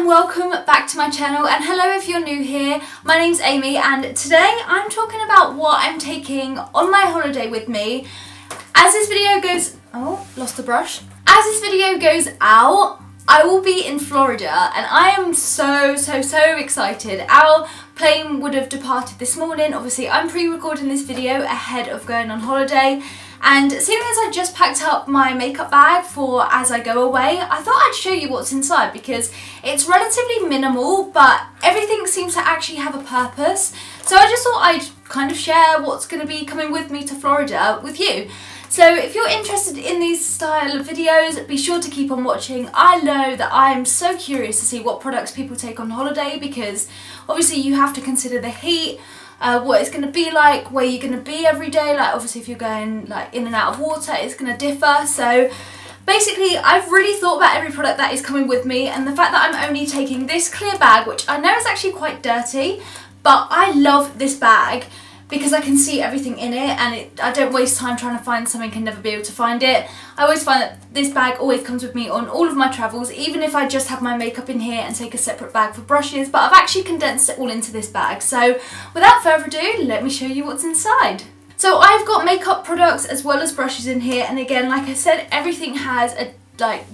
and welcome back to my channel, and hello if you're new here. My name's Amy and today I'm talking about what I'm taking on my holiday with me. As this video goes, lost the brush. As this video goes out, I will be in Florida and I am so excited. Our plane would have departed this morning. Obviously I'm pre-recording this video ahead of going on holiday. And seeing as I just packed up my makeup bag for as I go away, I thought I'd show you what's inside because it's relatively minimal, but everything seems to actually have a purpose. So I just thought I'd kind of share what's going to be coming with me to Florida with you. So if you're interested in these style of videos, be sure to keep on watching. I know that I am so curious to see what products people take on holiday because obviously you have to consider the heat, what it's going to be like, where you're going to be every day. Like obviously if you're going like in and out of water, it's going to differ. So basically I've really thought about every product that is coming with me, and the fact that I'm only taking this clear bag, which I know is actually quite dirty, but I love this bag because I can see everything in it and I don't waste time trying to find something and never be able to find it. I always find that this bag always comes with me on all of my travels, even if I just have my makeup in here and take a separate bag for brushes, but I've actually condensed it all into this bag. So without further ado, let me show you what's inside. So I've got makeup products as well as brushes in here, and again, like I said, everything has a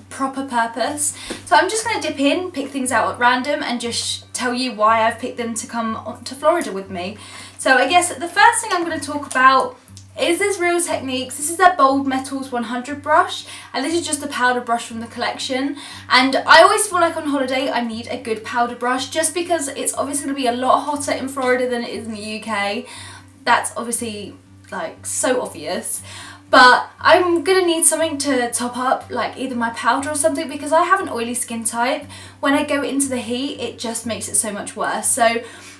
proper purpose. So I'm just going to dip in, pick things out at random and just tell you why I've picked them to come to Florida with me. So I guess the first thing I'm going to talk about is this Real Techniques. This is their Bold Metals 100 brush, and this is just a powder brush from the collection. And I always feel like on holiday I need a good powder brush just because it's obviously going to be a lot hotter in Florida than it is in the UK. That's obviously like so obvious. But I'm going to need something to top up, like either my powder or something, because I have an oily skin type. When I go into the heat, it just makes it so much worse. So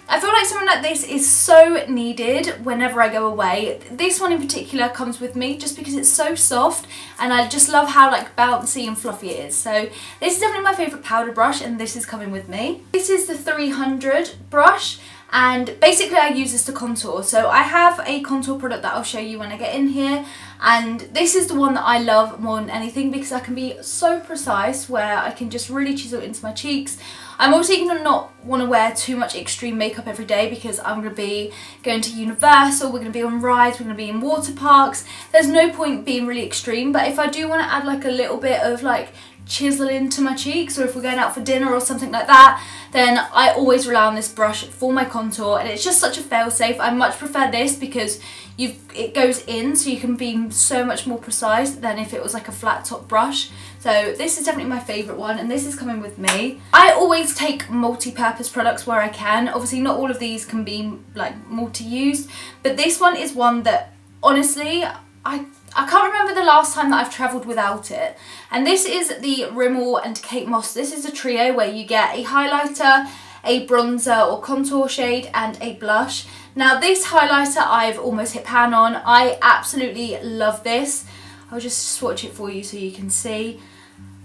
I feel like something like this is so needed whenever I go away. This one in particular comes with me just because it's so soft and I just love how like bouncy and fluffy it is. So this is definitely my favourite powder brush and this is coming with me. This is the 300 brush. And basically I use this to contour. So I have a contour product that I'll show you when I get in here, and this is the one that I love more than anything because I can be so precise where I can just really chisel it into my cheeks. I'm also going to not want to wear too much extreme makeup every day because I'm going to be going to Universal, we're going to be on rides, we're going to be in water parks. There's no point being really extreme, but if I do want to add like a little bit of like chisel into my cheeks, or if we're going out for dinner or something like that, then I always rely on this brush for my contour, and it's just such a fail-safe. I much prefer this because it goes in so you can be so much more precise than if it was like a flat top brush. So this is definitely my favourite one and this is coming with me. I always take multi-purpose products where I can. Obviously not all of these can be like multi-used, but this one is one that honestly I can't remember the last time that I've travelled without it. And this is the Rimmel and Kate Moss. This is a trio where you get a highlighter, a bronzer or contour shade and a blush. Now this highlighter I've almost hit pan on. I absolutely love this. I'll just swatch it for you so you can see.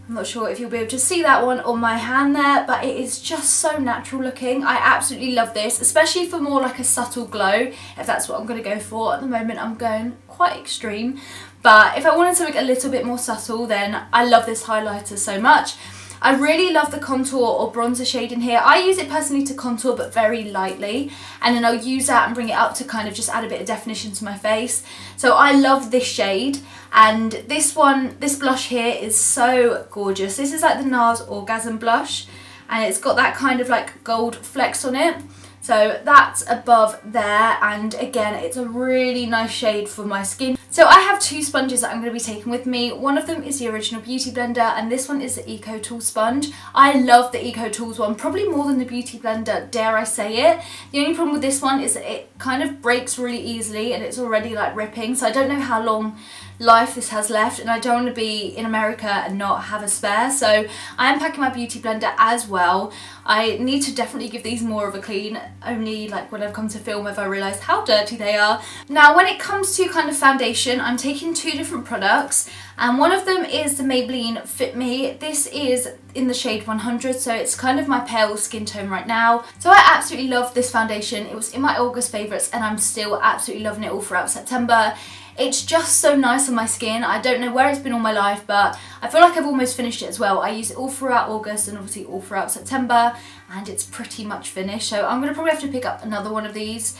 I'm not sure if you'll be able to see that one on my hand there, but it is just so natural looking. I absolutely love this, especially for more like a subtle glow, if that's what I'm going to go for. At the moment I'm going quite extreme, but if I wanted something a little bit more subtle, then I love this highlighter so much. I really love the contour or bronzer shade in here. I use it personally to contour but very lightly, and then I'll use that and bring it up to kind of just add a bit of definition to my face. So I love this shade, and this blush here is so gorgeous. This is like the NARS Orgasm blush, and it's got that kind of like gold flecks on it. So that's above there, and again it's a really nice shade for my skin. So I have two sponges that I'm going to be taking with me. One of them is the Original Beauty Blender and this one is the Eco Tools sponge. I love the Eco Tools one, probably more than the Beauty Blender, dare I say it. The only problem with this one is that it kind of breaks really easily and it's already like ripping, so I don't know how long life this has left, and I don't want to be in America and not have a spare, so I am packing my Beauty Blender as well. I need to definitely give these more of a clean, only like when I've come to film have I realised how dirty they are. Now when it comes to kind of foundation, I'm taking two different products, and one of them is the Maybelline Fit Me. This is in the shade 100, so it's kind of my pale skin tone right now. So I absolutely love this foundation. It was in my August favourites and I'm still absolutely loving it all throughout September. It's just so nice on my skin. I don't know where it's been all my life, but I feel like I've almost finished it as well. I use it all throughout August and obviously all throughout September, and it's pretty much finished. So I'm going to probably have to pick up another one of these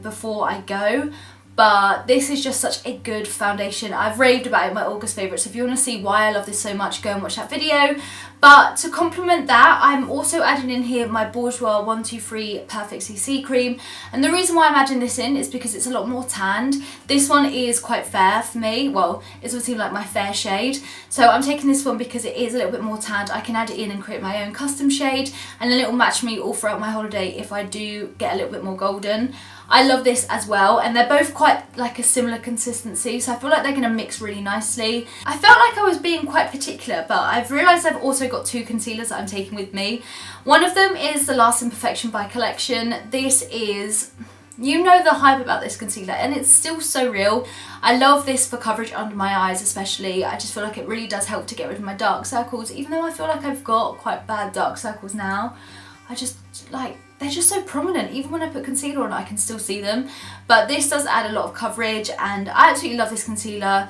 before I go. But this is just such a good foundation. I've raved about it, my August favourite. So if you want to see why I love this so much, go and watch that video. But to complement that, I'm also adding in here my Bourjois 123 Perfect CC cream. And the reason why I'm adding this in is because it's a lot more tanned. This one is quite fair for me. Well, it's obviously like my fair shade. So I'm taking this one because it is a little bit more tanned. I can add it in and create my own custom shade. And then it will match me all throughout my holiday if I do get a little bit more golden. I love this as well, and they're both quite like a similar consistency, so I feel like they're going to mix really nicely. I felt like I was being quite particular, but I've realised I've also got two concealers that I'm taking with me. One of them is the Lasting Perfection by Collection. This is, you know, the hype about this concealer, and it's still so real. I love this for coverage under my eyes especially. I just feel like it really does help to get rid of my dark circles, even though I feel like I've got quite bad dark circles now. I just like, they're just so prominent. Even when I put concealer on, I can still see them. But this does add a lot of coverage, and I absolutely love this concealer.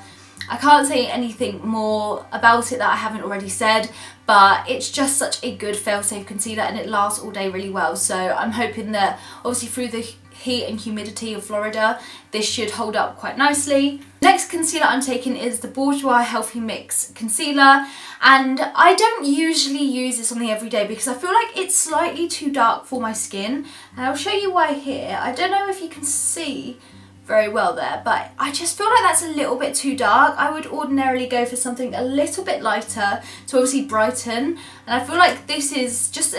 I can't say anything more about it that I haven't already said, but it's just such a good fail-safe concealer, and it lasts all day really well. So I'm hoping that obviously through the heat and humidity of Florida, this should hold up quite nicely. Next concealer I'm taking is the Bourjois Healthy Mix Concealer, and I don't usually use this on the everyday because I feel like it's slightly too dark for my skin, and I'll show you why here. I don't know if you can see very well there, but I just feel like that's a little bit too dark. I would ordinarily go for something a little bit lighter to obviously brighten, and I feel like this is just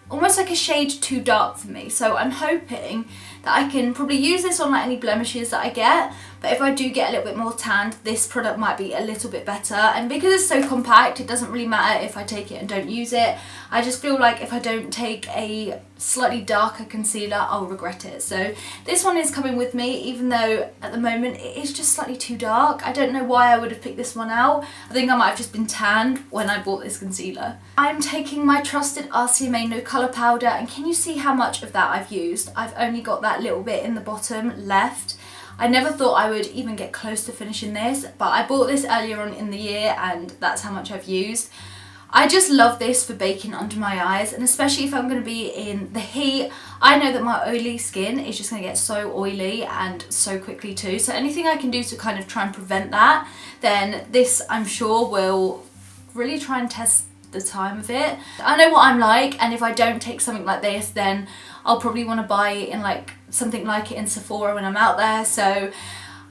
almost like a shade too dark for me. So I'm hoping that I can probably use this on like any blemishes that I get, but if I do get a little bit more tanned, this product might be a little bit better. And because it's so compact, it doesn't really matter if I take it and don't use it. I just feel like if I don't take a slightly darker concealer, I'll regret it. So this one is coming with me, even though at the moment it is just slightly too dark. I don't know why I would have picked this one out. I think I might have just been tanned when I bought this concealer. I'm taking my trusted RCMA No Colour Powder, and can you see how much of that I've used? I've only got that little bit in the bottom left. I never thought I would even get close to finishing this, but I bought this earlier on in the year and that's how much I've used. I just love this for baking under my eyes, and especially if I'm going to be in the heat. I know that my oily skin is just going to get so oily and so quickly too, so anything I can do to kind of try and prevent that, then this I'm sure will really try and test the time of it. I know what I'm like, and if I don't take something like this, then I'll probably want to buy it in like something like it in Sephora when I'm out there. So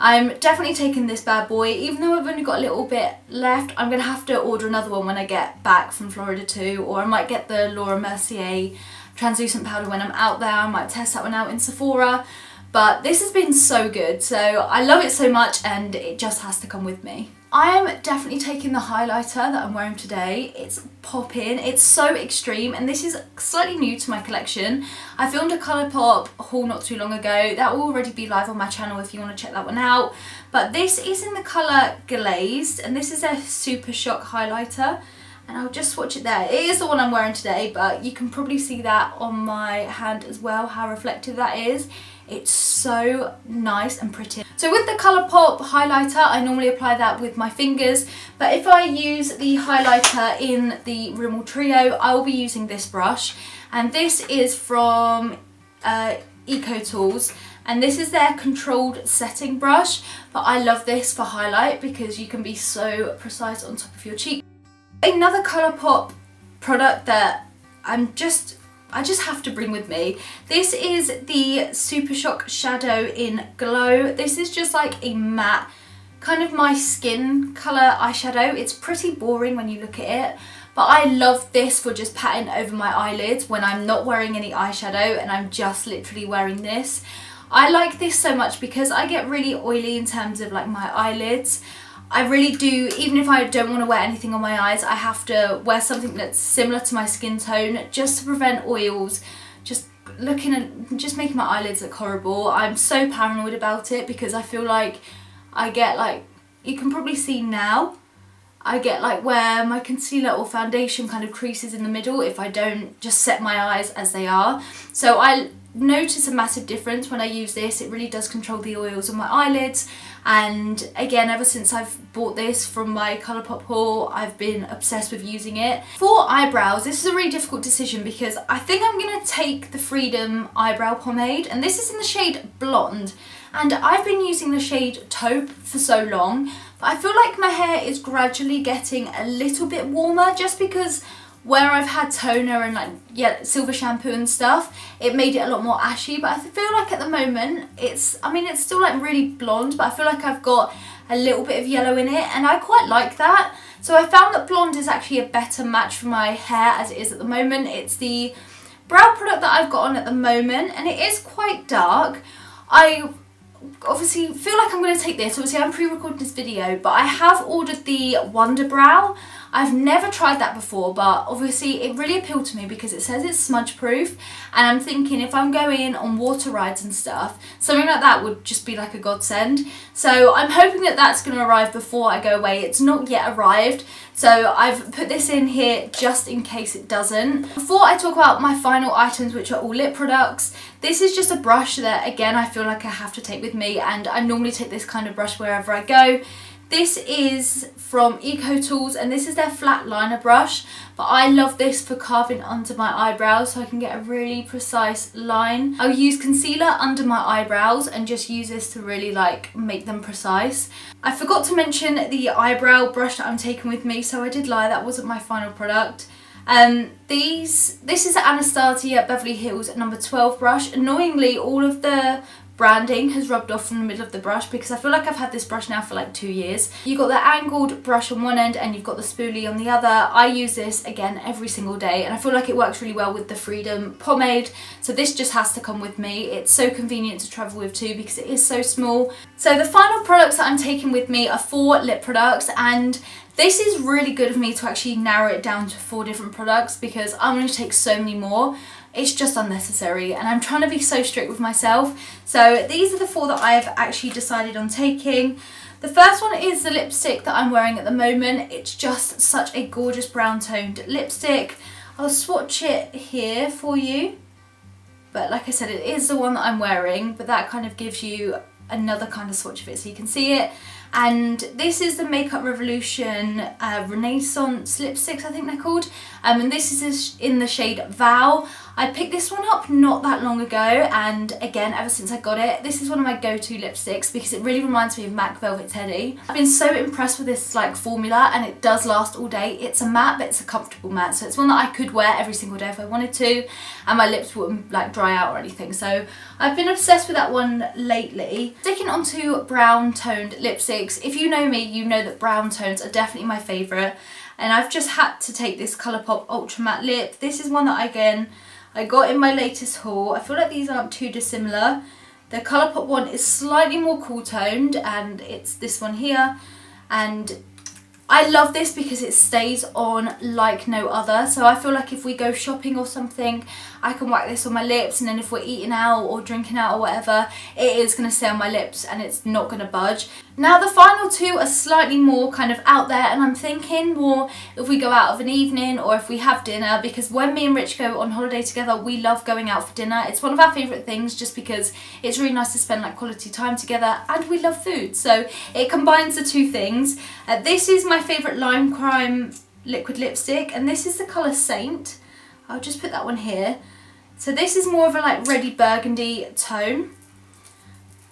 I'm definitely taking this bad boy. Even though I've only got a little bit left, I'm going to have to order another one when I get back from Florida too, or I might get the Laura Mercier translucent powder when I'm out there. I might test that one out in Sephora. But this has been so good, so I love it so much, and it just has to come with me. I am definitely taking the highlighter that I'm wearing today. It's popping, it's so extreme, and this is slightly new to my collection. I filmed a Colourpop haul not too long ago. That will already be live on my channel if you want to check that one out. But this is in the colour Glazed, and this is a Super Shock highlighter. And I'll just swatch it there. It is the one I'm wearing today, but you can probably see that on my hand as well, how reflective that is. It's so nice and pretty. So with the Colourpop highlighter, I normally apply that with my fingers, but if I use the highlighter in the Rimmel Trio, I will be using this brush, and this is from Eco Tools, and this is their controlled setting brush. But I love this for highlight because you can be so precise on top of your cheek. Another Colourpop product that I just have to bring with me. This is the Super Shock Shadow in Glow. This is just like a matte, kind of my skin colour eyeshadow. It's pretty boring when you look at it, but I love this for just patting over my eyelids when I'm not wearing any eyeshadow and I'm just literally wearing this. I like this so much because I get really oily in terms of like my eyelids. I really do, even if I don't want to wear anything on my eyes, I have to wear something that's similar to my skin tone just to prevent oils just making my eyelids look horrible. I'm so paranoid about it because I feel like I get like, you can probably see now, I get like where my concealer or foundation kind of creases in the middle if I don't just set my eyes as they are. So I notice a massive difference when I use this. It really does control the oils on my eyelids, and again, ever since I've bought this from my Colourpop haul, I've been obsessed with using it. For eyebrows, this is a really difficult decision because I think I'm going to take the Freedom eyebrow pomade, and this is in the shade Blonde, and I've been using the shade Taupe for so long, but I feel like my hair is gradually getting a little bit warmer just because where I've had toner and like silver shampoo and stuff, it made it a lot more ashy. But I feel like at the moment it's still like really blonde, but I feel like I've got a little bit of yellow in it, and I quite like that. So I found that blonde is actually a better match for my hair as it is at the moment. It's the brow product that I've got on at the moment, and it is quite dark. I obviously feel like I'm going to take this. Obviously I'm pre-recording this video, but I have ordered the Wonder Brow. I've never tried that before, but obviously it really appealed to me because it says it's smudge proof, and I'm thinking if I'm going on water rides and stuff, something like that would just be like a godsend. So I'm hoping that that's going to arrive before I go away. It's not yet arrived, so I've put this in here just in case it doesn't. Before I talk about my final items, which are all lip products, this is just a brush that again I feel like I have to take with me, and I normally take this kind of brush wherever I go. This is from EcoTools, and this is their flat liner brush, but I love this for carving under my eyebrows so I can get a really precise line. I'll use concealer under my eyebrows and just use this to really like make them precise. I forgot to mention the eyebrow brush that I'm taking with me, so I did lie, that wasn't my final product. This is the Anastasia Beverly Hills number 12 brush. Annoyingly, all of the branding has rubbed off from the middle of the brush because I feel like I've had this brush now for like 2 years. You've got the angled brush on one end and you've got the spoolie on the other. I use this again every single day, and I feel like it works really well with the Freedom pomade, so this just has to come with me. It's so convenient to travel with too because it is so small. So the final products that I'm taking with me are 4 lip products, and this is really good of me to actually narrow it down to 4 different products because I'm going to take so many more. It's just unnecessary, and I'm trying to be so strict with myself. So these are the 4 that I've actually decided on taking. The first one is the lipstick that I'm wearing at the moment. It's just such a gorgeous brown toned lipstick. I'll swatch it here for you. But like I said, it is the one that I'm wearing, but that kind of gives you another kind of swatch of it so you can see it. And this is the Makeup Revolution Renaissance lipsticks, I think they're called. And this is in the shade Vow. I picked this one up not that long ago, and again, ever since I got it, this is one of my go-to lipsticks because it really reminds me of MAC Velvet Teddy. I've been so impressed with this like formula, and it does last all day. It's a matte, but it's a comfortable matte, so it's one that I could wear every single day if I wanted to, and my lips wouldn't like dry out or anything. So I've been obsessed with that one lately. Sticking onto brown toned lipsticks, if you know me, you know that brown tones are definitely my favourite, and I've just had to take this Colourpop Ultra Matte Lip. This is one that I got in my latest haul. I feel like these aren't too dissimilar. The Colourpop one is slightly more cool toned, and it's this one here, and I love this because it stays on like no other. So I feel like if we go shopping or something, I can whack this on my lips, and then if we're eating out or drinking out or whatever, it is going to stay on my lips and it's not going to budge. Now the final 2 are slightly more kind of out there, and I'm thinking more if we go out of an evening or if we have dinner, because when me and Rich go on holiday together, we love going out for dinner. It's one of our favourite things just because it's really nice to spend like quality time together, and we love food, so it combines the 2 things. This is my favourite Lime Crime liquid lipstick, and this is the colour Saint. I'll just put that one here. So this is more of a like reddy burgundy tone.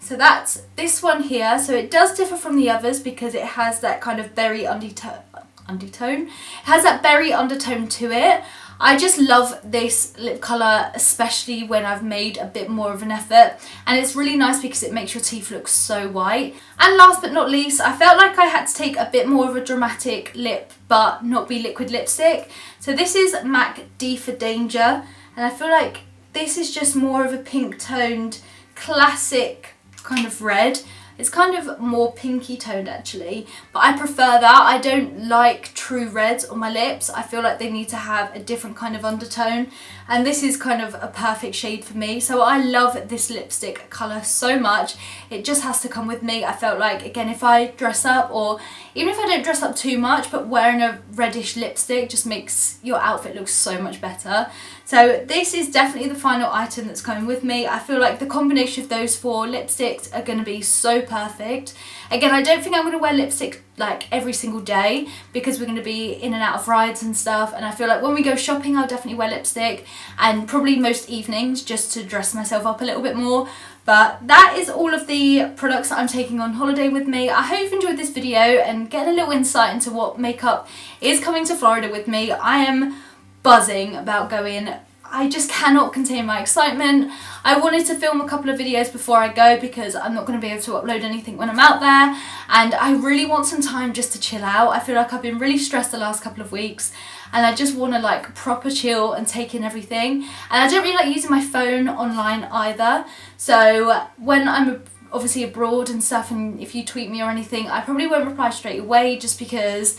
So that's this one here. So it does differ from the others because it has that kind of berry undertone. It has that berry undertone to it. I just love this lip colour, especially when I've made a bit more of an effort, and it's really nice because it makes your teeth look so white. And last but not least, I felt like I had to take a bit more of a dramatic lip but not be liquid lipstick. So this is MAC D for Danger, and I feel like this is just more of a pink toned classic kind of red. It's kind of more pinky toned actually, but I prefer that. I don't like true reds on my lips. I feel like they need to have a different kind of undertone, and this is kind of a perfect shade for me. So I love this lipstick colour so much. It just has to come with me. I felt like, again, if I dress up, or even if I don't dress up too much, but wearing a reddish lipstick just makes your outfit look so much better. So this is definitely the final item that's coming with me. I feel like the combination of those 4 lipsticks are going to be so perfect. Again, I don't think I'm going to wear lipstick like every single day because we're going to be in and out of rides and stuff, and I feel like when we go shopping I'll definitely wear lipstick, and probably most evenings just to dress myself up a little bit more. But that is all of the products that I'm taking on holiday with me. I hope you've enjoyed this video and get a little insight into what makeup is coming to Florida with me. I am buzzing about going. I just cannot contain my excitement. I wanted to film a couple of videos before I go because I'm not going to be able to upload anything when I'm out there, and I really want some time just to chill out. I feel like I've been really stressed the last couple of weeks, and I just want to like proper chill and take in everything. And I don't really like using my phone online either, so when I'm obviously abroad and stuff, and if you tweet me or anything, I probably won't reply straight away just because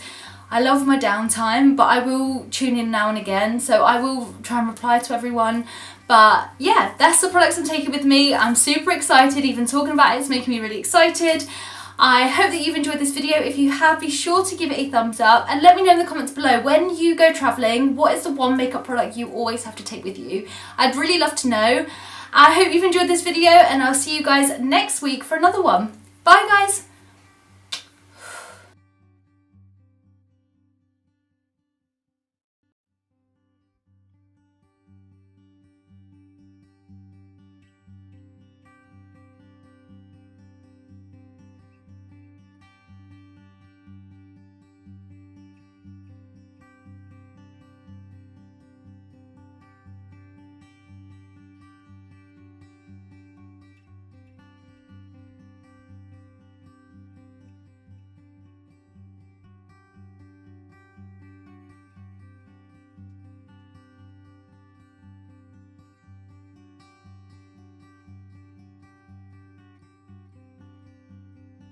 I love my downtime, but I will tune in now and again, so I will try and reply to everyone. But yeah, that's the products I'm taking with me. I'm super excited. Even talking about it's making me really excited. I hope that you've enjoyed this video. If you have, be sure to give it a thumbs up and let me know in the comments below, when you go travelling, what is the one makeup product you always have to take with you? I'd really love to know. I hope you've enjoyed this video, and I'll see you guys next week for another one. Bye guys!